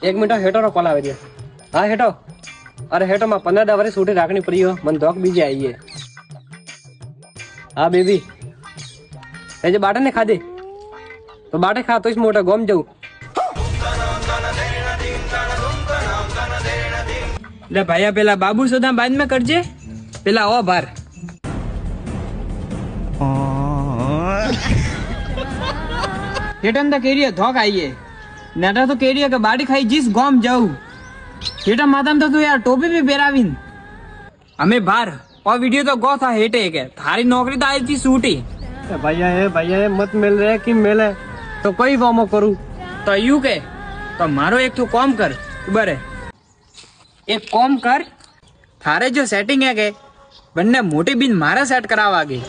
एक मिनट हेटो रो कॉल आवे दिया। हाँ हेटो, अरे हेटो मैं 15 वर्ष छुट्टी राखनी पड़ी हो, मन धोक बीजे आई है। हाँ बेबी ए जे बाटे ने खाधे तो बाटे खा तो इस मोटा गोम जाऊ। ले भाया पेला बाबू सोदा बाद में करजे, पेला ओ बार हेटन तो केरिया धोक आइए नेटा तो केरिया के बाड़ी खाई जिस गोम जाऊ हेटा माताम तो यार टोपी भी बेरावीन हमें बार और वीडियो तो गो था हेटे के थारी नौकरी तो आई थी सूटी भैया है मत मिल रहे कि मिले तो कोई वामो करूँ तो यू के तो मारो एक तो कॉम कर बरे एक कॉम कर थारे जो सेटिंग है के बन्ने मोटी बिन मारा सेट करावा आगे